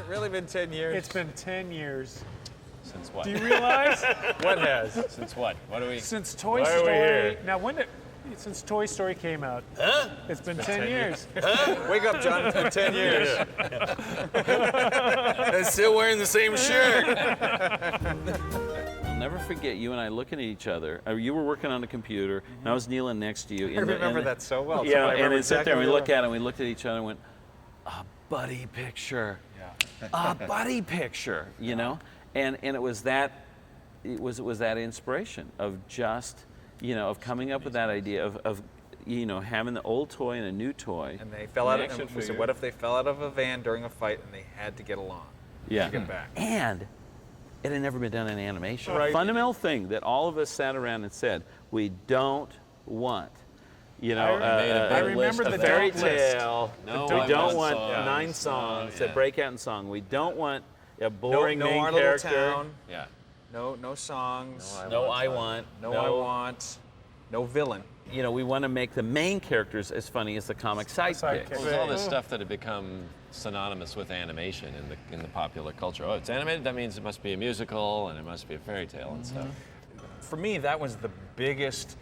really been 10 years? It's been 10 years. Since what? Do you realize? What has? Since what? What do we? Since Toy Why are we Story. here? Now, since Toy Story came out. Huh? It's been 10 years. Wake up, John. It's been 10 years. And still wearing the same shirt. I'll never forget you and I looking at each other. You were working on the computer, and I was kneeling next to you. I remember that so well. Yeah, I and remember we sat there and we exactly looked at it, and we looked at each other and went, a buddy picture. Yeah. A buddy picture, you know? And it was that, it was that inspiration of just, of coming up with that idea of having the old toy and a new toy. And they fell out of, action and we said, figure. what if they fell out of a van during a fight and they had to get along? Yeah. To get back. And it had never been done in animation. Right. Fundamental thing that all of us sat around and said, we don't want, I remember a the fairy don't list. tale. No, we I don't want want songs. 9 songs that Yeah. break out in song. We don't want a No, boring no main our little character. town. Yeah. No songs. No, I want. No, I want. No villain. We want to make the main characters as funny as the comic sidekicks. Sidekick. There's all this stuff that had become synonymous with animation in the popular culture. Oh, it's animated. That means it must be a musical and it must be a fairy tale and stuff. For me, that was the biggest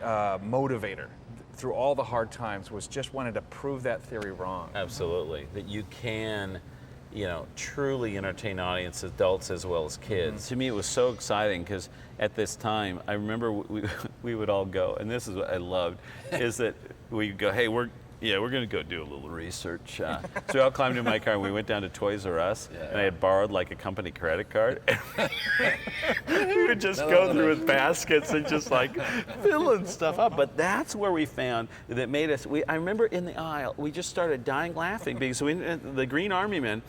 motivator through all the hard times, was just wanted to prove that theory wrong. Absolutely, that you can, truly entertain audiences, adults as well as kids. To me, it was so exciting because at this time, I remember we would all go, and this is what I loved, is that we'd go, hey, we're going to go do a little research. So we all climbed in my car and we went down to Toys R Us, and I had borrowed like a company credit card. We would just go through with baskets and just like filling stuff up. But that's where we found that made us, I remember in the aisle, we just started dying laughing because the Green Army Men,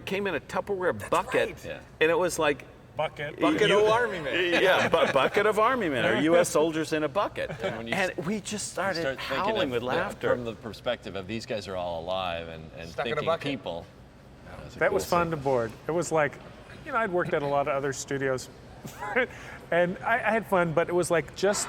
came in a Tupperware bucket, right. and it was like, Bucket. Bucket of Army Men. yeah, bucket of Army Men, or U.S. soldiers in a bucket. And when you And we just started Start thinking howling of, with laughter. from the perspective of these guys are all alive and Stuck in a thinking bucket. people. That was fun to board. It was like, I'd worked at a lot of other studios, and I had fun, but it was like just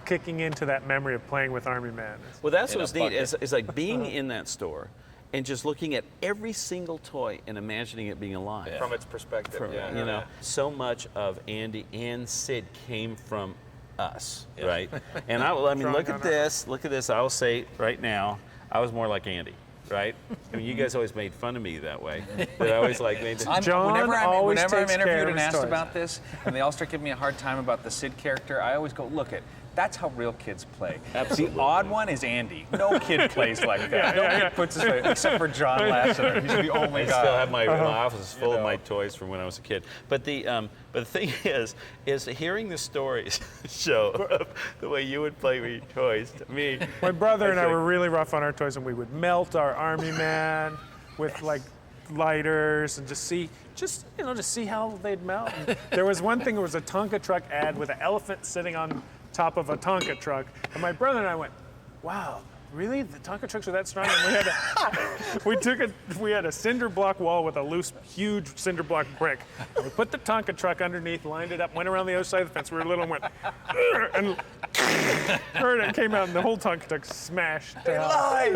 kicking into that memory of playing with Army Men. Well, that's In what's a neat. bucket. Is like being in that store and just looking at every single toy and imagining it being alive. Yeah. From its perspective. From, so much of Andy and Sid came from us, right? And I mean, Drawing look on at this. Look at this. I will say right now, I was more like Andy, right? I mean, you guys always made fun of me that way. That I always like made. John whenever always I'm takes care interviewed of and his asked toys. about this, and they all start giving me a hard time about the Sid character, I always go, look, that's how real kids play. Absolutely. The odd one is Andy. No kid plays like that. No kid puts his face, except for John Lasseter. He's the only I guy. still have my office is full of know. my toys from when I was a kid. But the thing is hearing the stories show of the way you would play with your toys to me. My brother and I think- were really rough on our toys, and we would melt our Army Man with like lighters and just see how they'd melt. And there was one thing, it was a Tonka truck ad with an elephant sitting on top of a Tonka truck, and my brother and I went, wow, really? The Tonka trucks are that strong? And we had a cinder block wall with a loose, huge cinder block brick. And we put the Tonka truck underneath, lined it up, went around the other side of the fence. We were little and went, and heard it, came out, and the whole Tonka truck smashed. And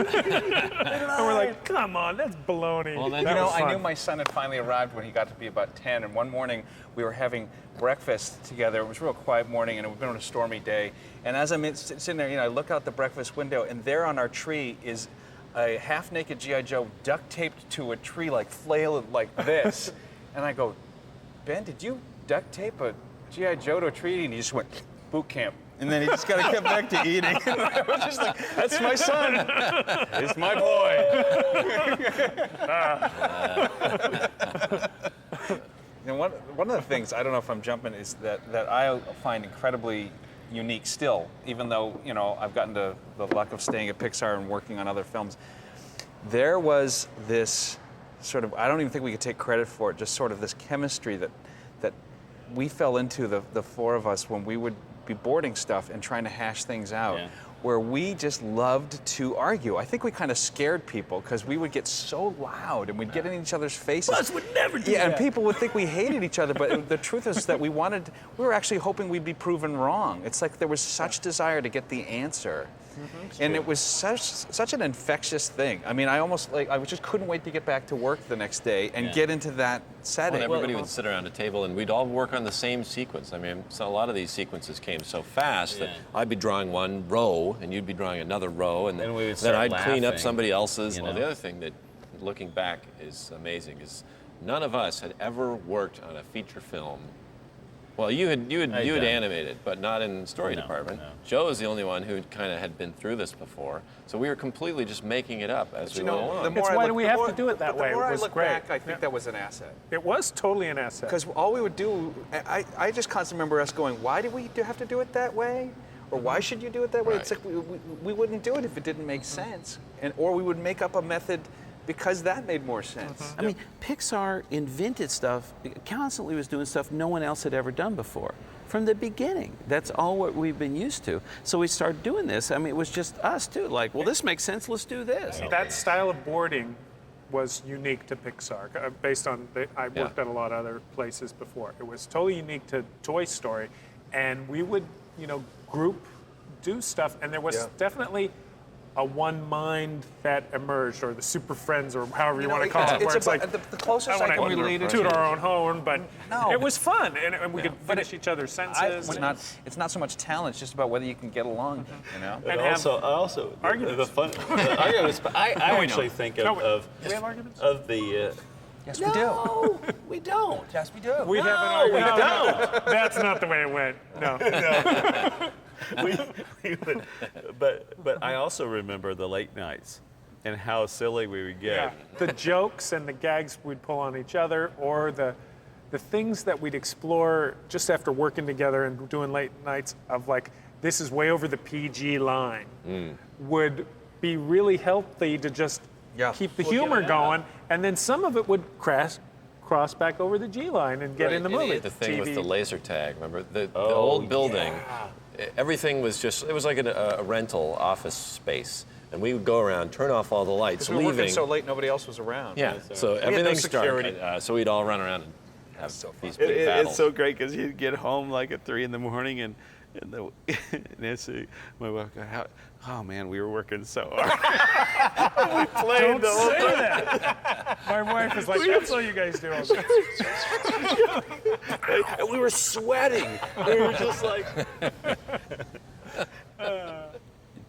we're like, come on, that's baloney. Well, then, That was I fun. knew my son had finally arrived when he got to be about 10, and one morning we were having breakfast together. It was a real quiet morning, and it had been on a stormy day. And as I'm sitting there, I look out the breakfast window, and there on our tree is a half-naked G.I. Joe duct taped to a tree, like flailed like this. And I go, Ben, did you duct tape a G.I. Joe to a tree? And he just went, boot camp. And then he just kind of kept back to eating. And I was just like, that's my son. It's my boy. And one of the things, I don't know if I'm jumping, is that I find incredibly unique still, even though, I've gotten the luck of staying at Pixar and working on other films. There was this sort of, I don't even think we could take credit for it, just sort of this chemistry that we fell into, the four of us, when we would be boarding stuff and trying to hash things out. Yeah. Where we just loved to argue. I think we kind of scared people because we would get so loud and we'd get in each other's faces. Us would never do Yeah, that. and people would think we hated each other, but the truth is that we were actually hoping we'd be proven wrong. It's like there was such desire to get the answer. And it was such an infectious thing. I mean, I just couldn't wait to get back to work the next day and get into that setting. And everybody would sit around a table and we'd all work on the same sequence. I mean, so a lot of these sequences came so fast that I'd be drawing one row and you'd be drawing another row, and And we would then start I'd clean up laughing, somebody else's. you Well, know? the other thing that, looking back, is amazing is none of us had ever worked on a feature film. Well, you had done. animated, but not in the story department. no. Joe was the only one who kind of had been through this before, so we were completely just making it up as we went along. It's why do we have to do it that way? The more It I was look great. back, I think that was an asset. It was totally an asset. Because all we would do, I just constantly remember us going, why do we have to do it that way? Or why should you do it that way? Right. It's like we wouldn't do it if it didn't make sense. Or we would make up a method because that made more sense. I mean, Pixar invented stuff, constantly was doing stuff no one else had ever done before. From the beginning. That's all what we've been used to. So we started doing this. I mean, it was just us too. Like, well, this makes sense, let's do this. That style of boarding was unique to Pixar, based on, I worked at a lot of other places before. It was totally unique to Toy Story, and we would, group do stuff, and there was definitely a one mind that emerged, or the super friends, or however you want to call it, where it's like, the closest I can wanna relate it toot to. our own horn, but No. it was fun, and we could finish each other's senses. It's not so much talent, it's just about whether you can get along, And But have also arguments. the fun the arguments. But I actually think No, of we have arguments? of the. Yes, we do. We don't. Yes, we do. We have an argument. No, that's not the way it went. No. we would, but I also remember the late nights and how silly we would get. Yeah, the jokes and the gags we'd pull on each other, or the things that we'd explore just after working together and doing late nights of like, this is way over the PG line, would be really healthy to just keep the humor going, and then some of it would cross back over the G line and get in the movie. The thing with TV. the laser tag, remember? The old building, everything was just, it was like a rental office space. And we would go around, turn off all the lights, We were working leaving. so late, nobody else was around. Yeah, so no everything's security. dark. So we'd all run around and have these It- big it- battles. it's so great because you'd get home like at 3 in the morning and Nancy, my wife, oh man, we were working so hard. We played Don't the whole say time. that. My wife was like, that's all you guys do all day. And we were sweating. We were just like.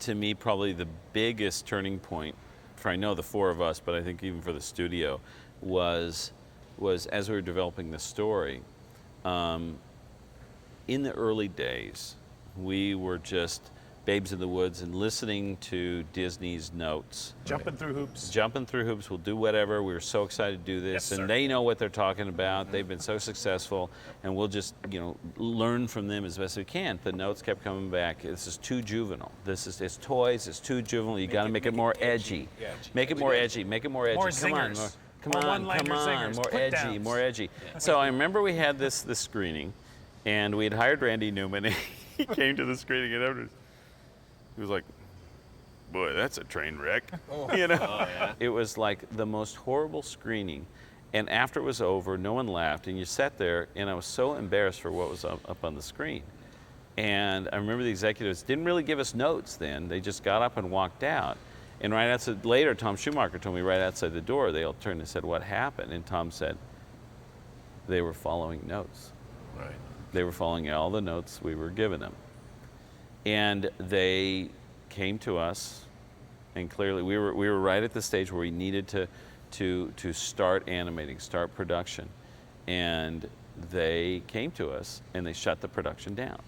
To me, probably the biggest turning point for, I know, the four of us, but I think even for the studio, was as we were developing the story. In the early days, we were just babes in the woods and listening to Disney's notes. Jumping through hoops. Jumping through hoops, we'll do whatever. We were so excited to do this, Yes, sir. and they know what they're talking about. They've been so successful, and we'll just, learn from them as best we can. The notes kept coming back. This is too juvenile. It's toys. It's too juvenile. You got to make it more edgy. Make it more edgy. Make it more edgy. More Come on, zingers. come More on, one-liner zingers. more Put edgy, downs. more edgy. So I remember we had this screening, and we had hired Randy Newman. And he came to the screening, and after he was like, boy, that's a train wreck. It was like the most horrible screening. And after it was over, no one laughed. And you sat there, and I was so embarrassed for what was up on the screen. And I remember the executives didn't really give us notes then. They just got up and walked out. And right outside, later, Tom Schumacher told me right outside the door, they all turned and said, what happened? And Tom said, they were following notes. Right. They were following all the notes we were giving them. And they came to us, and clearly we were right at the stage where we needed to start animating, start production. And they came to us, and they shut the production down.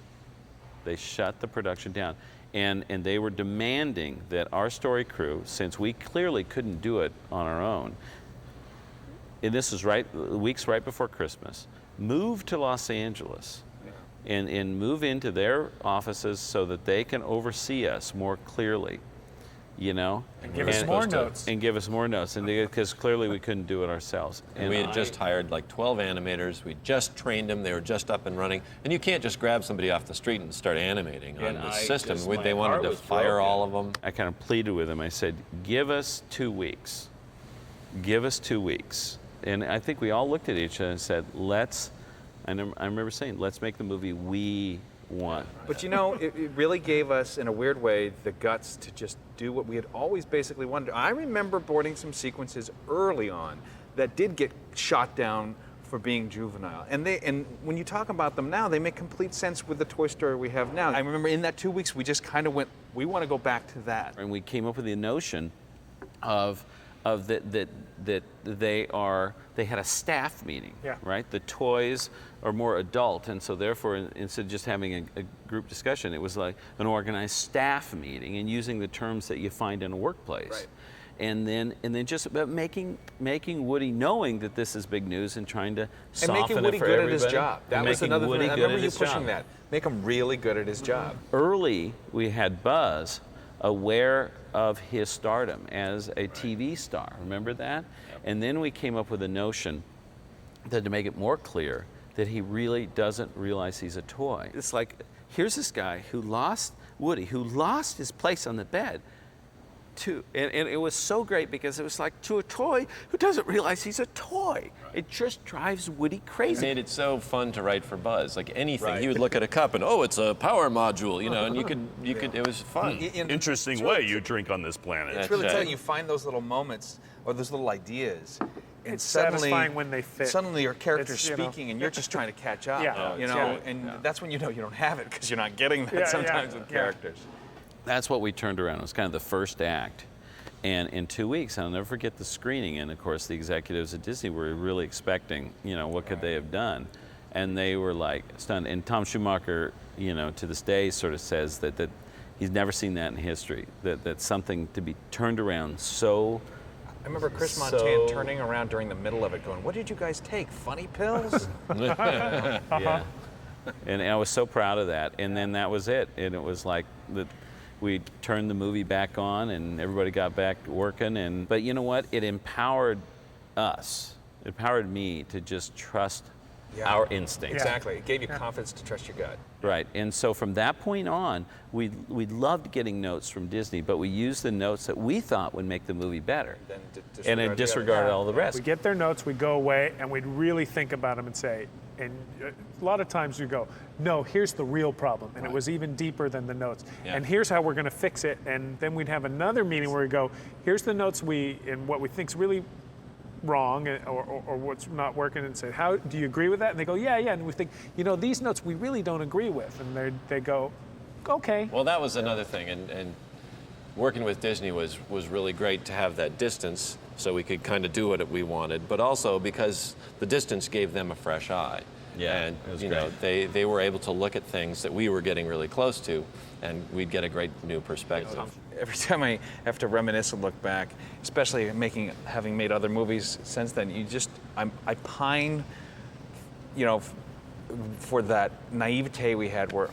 They shut the production down. And they were demanding that our story crew, since we clearly couldn't do it on our own, and this is weeks right before Christmas, move to Los Angeles and move into their offices so that they can oversee us more clearly, And give us more notes. And give us more notes, and because clearly we couldn't do it ourselves. And we had just hired like 12 animators. We just trained them. They were just up and running. And you can't just grab somebody off the street and start animating on the system. They wanted to fire all of them. I kind of pleaded with him. I said, give us 2 weeks. Give us 2 weeks. And I think we all looked at each other and said, I remember saying, let's make the movie we one. But you know, it really gave us, in a weird way, the guts to just do what we had always basically wanted to. I remember boarding some sequences early on that did get shot down for being juvenile. And when you talk about them now, they make complete sense with the Toy Story we have now. I remember in that 2 weeks, we just kind of went, we want to go back to that. And we came up with the notion of that they had a staff meeting, Yeah. right? The toys are more adult, and so therefore, instead of just having a group discussion, it was like an organized staff meeting and using the terms that you find in a workplace. Right. And then just about making Woody knowing that this is big news and trying to And soften making Woody it for good everybody. at his job. That And was making another Woody thing. I good remember at you his pushing job. that. Make him really good at his job. Early, we had Buzz aware of his stardom as a TV star. Remember that? And then we came up with a notion that to make it more clear that he really doesn't realize he's a toy. It's like, here's this guy who lost Woody, who lost his place on the bed. And it was so great because it was like to a toy who doesn't realize he's a toy. It just drives Woody It crazy. made it so fun to write for Buzz. Like anything, Right. he would look at a cup and, oh, it's a power module, you know, and you could, it was fun. Interesting way you drink on this planet. It's really That's right. telling you find those little moments or those little ideas. And It's suddenly, satisfying when they fit. Suddenly your character's It's, you know. speaking and you're just trying to catch up. Yeah. You know, Yeah. and that's when you know you don't have it because you're not getting that Yeah, sometimes yeah, with yeah. characters. That's what we turned around. It was kind of the first act. And in 2 weeks, I'll never forget the screening. And of course, the executives at Disney were really expecting, you know, what could they have done? And they were like stunned. And Tom Schumacher, you know, to this day sort of says that he's never seen that in history, that something to be turned around so. I remember Chris So- Montan turning around during the middle of it going, what did you guys take, funny pills? Yeah. And I was so proud of that. And then that was it. And it was like we turned the movie back on and everybody got back working. But you know what? It empowered us. It empowered me to just trust our instincts. Exactly. It gave you confidence to trust your gut. Right. And so from that point on, we loved getting notes from Disney, but we used the notes that we thought would make the movie better. Then And then disregarded all the rest. We get their notes, we go away, and we'd really think about them and say, and a lot of times you go, no, here's the real problem. And it was even deeper than the notes. Yeah. And here's how we're going to fix it. And then we'd have another meeting where we go, here's the notes and what we think's really wrong or what's not working, and say, how do you agree with that? And they go, yeah. And we think, you know, these notes we really don't agree with. And they go, okay. Well, that was another thing, and working with Disney was really great to have that distance so we could kind of do what we wanted, but also because the distance gave them a fresh eye. Yeah, And it was you know, great. they were able to look at things that we were getting really close to, and we'd get a great new perspective. Every time I have to reminisce and look back, especially having made other movies since then, I pine, you know, for that naivete we had where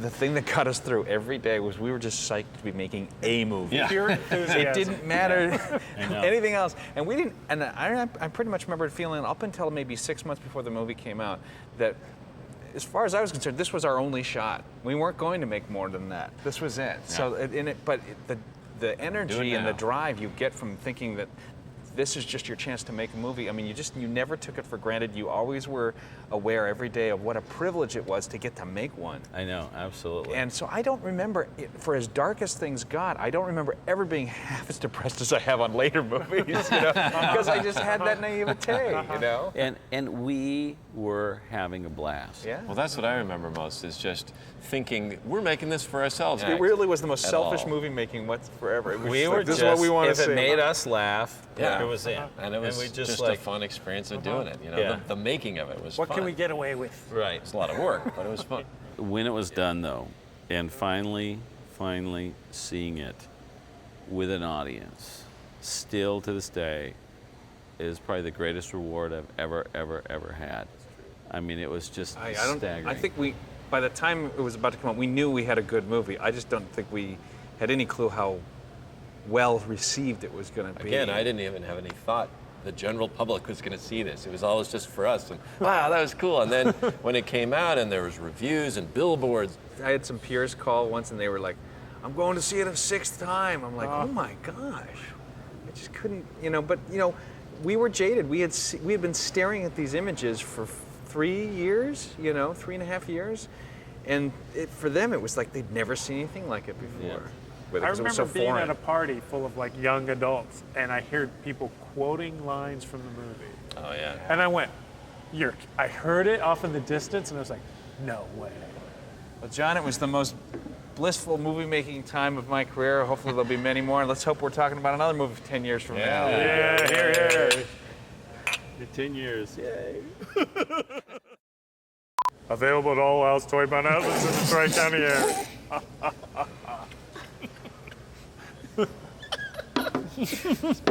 the thing that got us through every day was we were just psyched to be making a movie. Yeah. Pure enthusiasm. It didn't matter I know. anything else. And we didn't, and I pretty much remember feeling up until maybe 6 months before the movie came out that as far as I was concerned, this was our only shot. We weren't going to make more than that. This was it. So, the energy and the now. drive you get from thinking that this is just your chance to make a movie. I mean, you never took it for granted. You always were aware every day of what a privilege it was to get to make one. I know, absolutely. And so I don't remember, for as dark as things got, I don't remember ever being half as depressed as I have on later movies, you know, because I just had that naivete, you know. And we were having a blast. Yeah. Well, that's what I remember most, is just thinking, we're making this for ourselves. It really was the most At selfish all. movie making what's forever. It was We just were like, this just, is what we want to if see. it made us laugh, Yeah. it was in. And it was we just like, a fun experience of doing it. You know, Yeah. the making of it was What fun. can we get away with? Right. It's a lot of work, but it was fun. When it was done, though, and finally seeing it with an audience, still to this day, is probably the greatest reward I've ever had. I mean, it was just staggering. I think by the time it was about to come out, we knew we had a good movie. I just don't think we had any clue how well received it was going to be. Again, I didn't even have any thought the general public was going to see this. It was always just for us. And wow, that was cool. And then when it came out and there was reviews and billboards. I had some peers call once and they were like, I'm going to see it a 6th time. I'm like, oh my gosh. I just couldn't, you know, but you know, we were jaded. We had been staring at these images for 3 years, you know, 3.5 years. And for them, it was like they'd never seen anything like it before. Yeah. Because I it was remember so being foreign. at a party full of like young adults, and I heard people quoting lines from the movie. Oh yeah. And I went, I heard it off in the distance, and I was like, no way. Well, John, it was the most blissful movie-making time of my career. Hopefully there'll be many more, and let's hope we're talking about another movie 10 years from now. Yeah, here. 10 years. Yay. Available at all Al's Toy Barn outlets in the Tri-County area.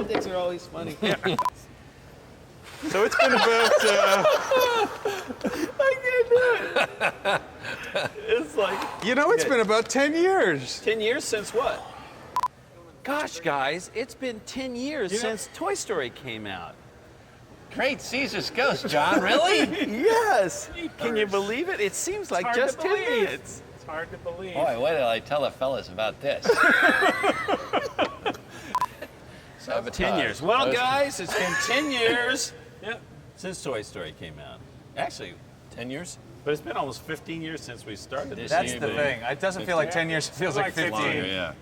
Dicks are always funny. So it's been about... It's like it's been about 10 years. 10 years since what? Gosh, guys, it's been 10 years since Toy Story came out. Great Caesar's Ghost, John. Really? Yes. Can you believe it? It seems like hard just to 10 believe. minutes. It's hard to believe. Boy, wait till I tell the fellas about this. 10 years. Well, Those- guys, it's been 10 years since Toy Story came out. Actually, 10 years? but it's been almost 15 years since we started this. That's year. the thing. It doesn't feel like 10 years. It feels like 15. Longer, yeah.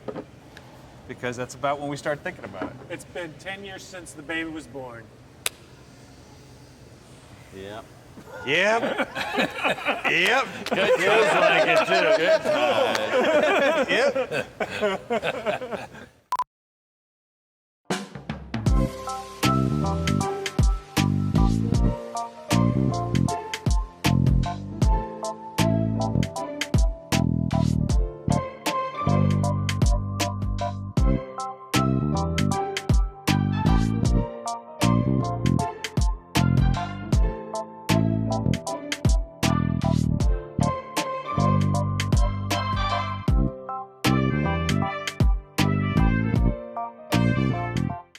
Because that's about when we start thinking about it. It's been 10 years since the baby was born. Yeah. Yep. Yep. Feels like it too. Yep.